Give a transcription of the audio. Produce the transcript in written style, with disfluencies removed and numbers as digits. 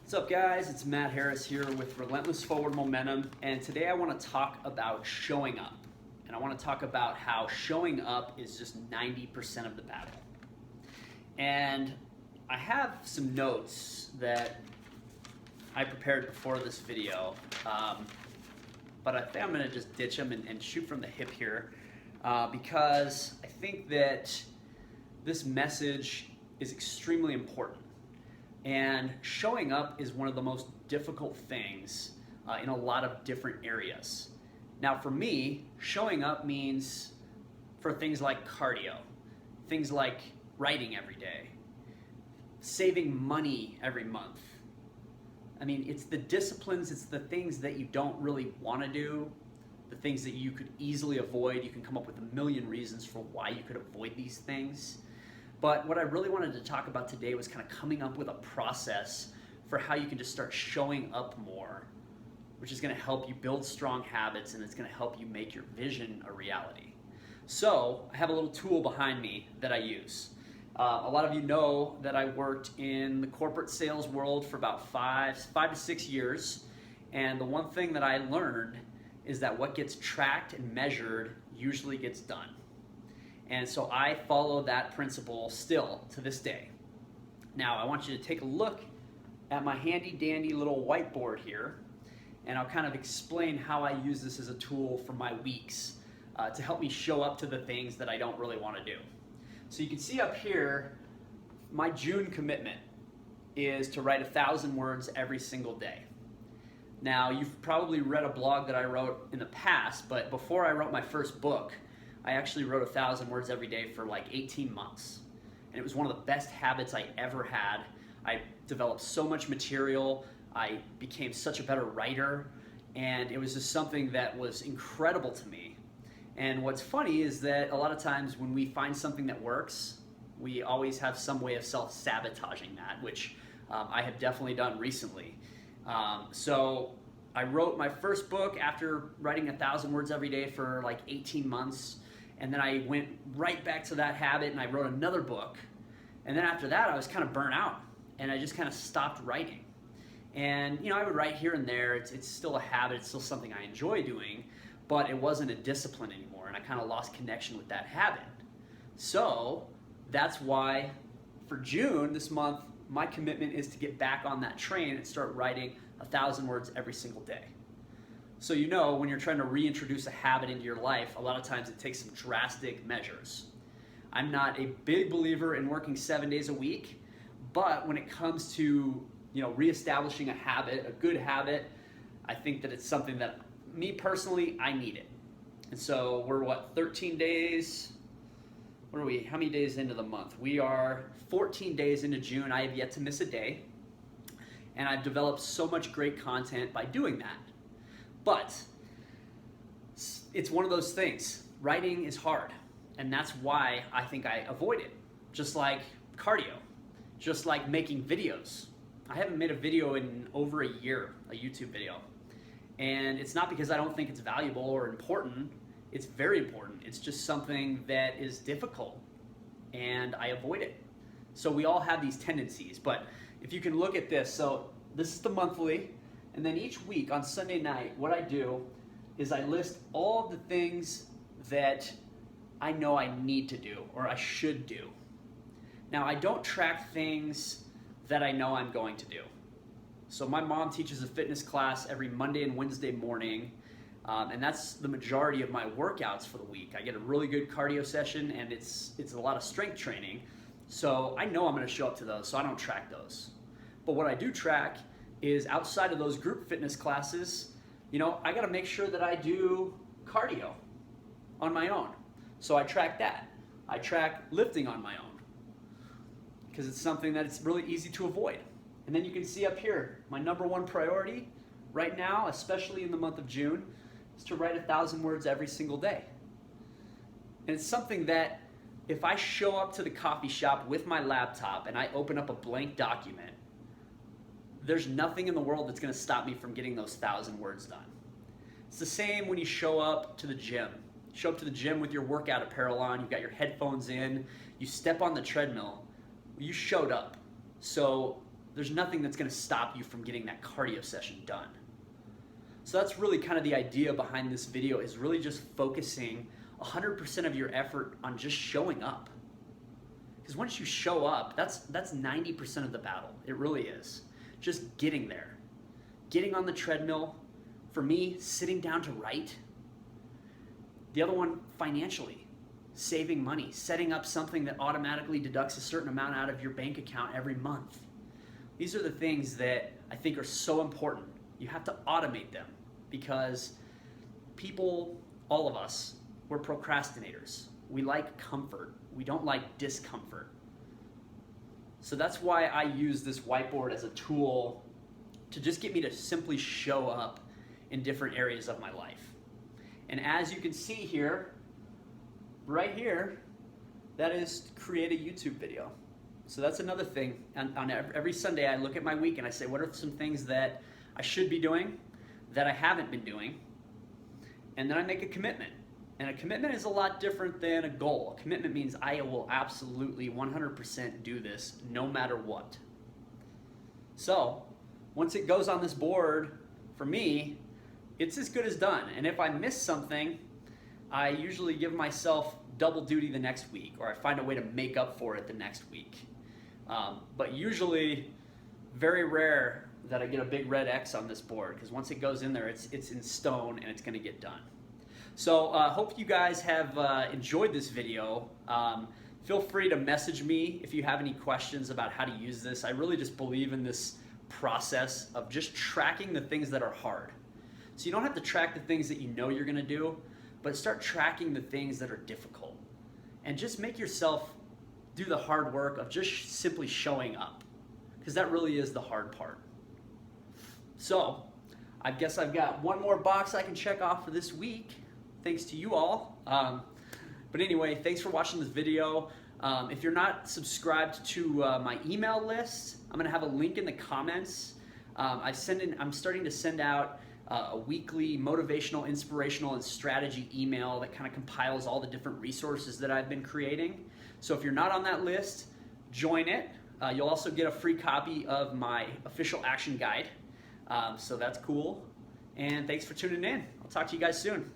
What's up, guys? It's Matt Harris here with Relentless Forward Momentum, and today I want to talk about showing up. And I want to talk about how showing up is just 90% of the battle. And I have some notes that I prepared before this video, but I think I'm going to just ditch them and shoot from the hip here because I think that this message is extremely important. And showing up is one of the most difficult things in a lot of different areas. Now for me, showing up means for things like cardio, things like writing every day, saving money every month. I mean, it's the disciplines, it's the things that you don't really want to do, the things that you could easily avoid. You can come up with a million reasons for why you could avoid these things. But what I really wanted to talk about today was kind of coming up with a process for how you can just start showing up more, which is going to help you build strong habits, and it's going to help you make your vision a reality. So I have a little tool behind me that I use. A lot of you know that I worked in the corporate sales world for about five to 6 years, and the one thing that I learned is that what gets tracked and measured usually gets done. And so I follow that principle still to this day. Now I want you to take a look at my handy dandy little whiteboard here, and I'll kind of explain how I use this as a tool for my weeks to help me show up to the things that I don't really want to do. So you can see up here, my June commitment is to write 1,000 words every single day. Now you've probably read a blog that I wrote in the past, but before I wrote my first book, I actually wrote 1,000 words every day for like 18 months. And it was one of the best habits I ever had. I developed so much material. I became such a better writer. And it was just something that was incredible to me. And what's funny is that a lot of times when we find something that works, we always have some way of self-sabotaging that, which I have definitely done recently. So I wrote my first book after writing 1,000 words every day for like 18 months. And then I went right back to that habit and I wrote another book. And then after that, I was kind of burnt out and I just kind of stopped writing. And I would write here and there. It's still a habit. It's still something I enjoy doing, but it wasn't a discipline anymore. And I kind of lost connection with that habit. So that's why for June this month, my commitment is to get back on that train and start writing 1,000 words every single day. So when you're trying to reintroduce a habit into your life, a lot of times it takes some drastic measures. I'm not a big believer in working 7 days a week, but when it comes to reestablishing a habit, a good habit, I think that it's something that me personally, I need it. And so we're 13 days? What are we? How many days into the month? We are 14 days into June. I have yet to miss a day. And I've developed so much great content by doing that. But it's one of those things. Writing is hard, and that's why I think I avoid it. Just like cardio, just like making videos. I haven't made a video in over a year, a YouTube video. And it's not because I don't think it's valuable or important. It's very important. It's just something that is difficult, and I avoid it. So we all have these tendencies, but if you can look at this, so this is the monthly. And then each week on Sunday night, what I do is I list all of the things that I know I need to do or I should do. Now, I don't track things that I know I'm going to do. So my mom teaches a fitness class every Monday and Wednesday morning, and that's the majority of my workouts for the week. I get a really good cardio session, and it's a lot of strength training. So I know I'm going to show up to those, so I don't track those. But what I do track is outside of those group fitness classes, I got to make sure that I do cardio on my own. So I track that. I track lifting on my own because it's something that it's really easy to avoid. And then you can see up here, my number one priority right now, especially in the month of June, is to write 1,000 words every single day. And it's something that if I show up to the coffee shop with my laptop and I open up a blank document, there's nothing in the world that's going to stop me from getting those 1,000 words done. It's the same when you show up to the gym. You show up to the gym with your workout apparel on, you've got your headphones in, you step on the treadmill, you showed up. So there's nothing that's going to stop you from getting that cardio session done. So that's really kind of the idea behind this video, is really just focusing 100% of your effort on just showing up. Because once you show up, that's 90% of the battle. It really is. Just getting there. Getting on the treadmill. For me, sitting down to write. The other one, financially. Saving money. Setting up something that automatically deducts a certain amount out of your bank account every month. These are the things that I think are so important. You have to automate them, because people, all of us, we're procrastinators. We like comfort. We don't like discomfort. So that's why I use this whiteboard as a tool to just get me to simply show up in different areas of my life. And as you can see here, right here, that is create a YouTube video. So that's another thing. On every Sunday, I look at my week and I say, what are some things that I should be doing that I haven't been doing? And then I make a commitment. And a commitment is a lot different than a goal. A commitment means I will absolutely 100% do this no matter what. So once it goes on this board, for me, it's as good as done. And if I miss something, I usually give myself double duty the next week, or I find a way to make up for it the next week. But usually, very rare that I get a big red X on this board, because once it goes in there, it's in stone and it's going to get done. So hope you guys have enjoyed this video. Feel free to message me if you have any questions about how to use this. I really just believe in this process of just tracking the things that are hard. So you don't have to track the things that you know you're going to do, but start tracking the things that are difficult. And just make yourself do the hard work of just simply showing up, because that really is the hard part. So I guess I've got one more box I can check off for this week, thanks to you all. But anyway, thanks for watching this video. If you're not subscribed to my email list, I'm gonna have a link in the comments. I'm starting to send out a weekly motivational, inspirational, and strategy email that kind of compiles all the different resources that I've been creating. So if you're not on that list, join it. You'll also get a free copy of my official action guide. So that's cool. And thanks for tuning in. I'll talk to you guys soon.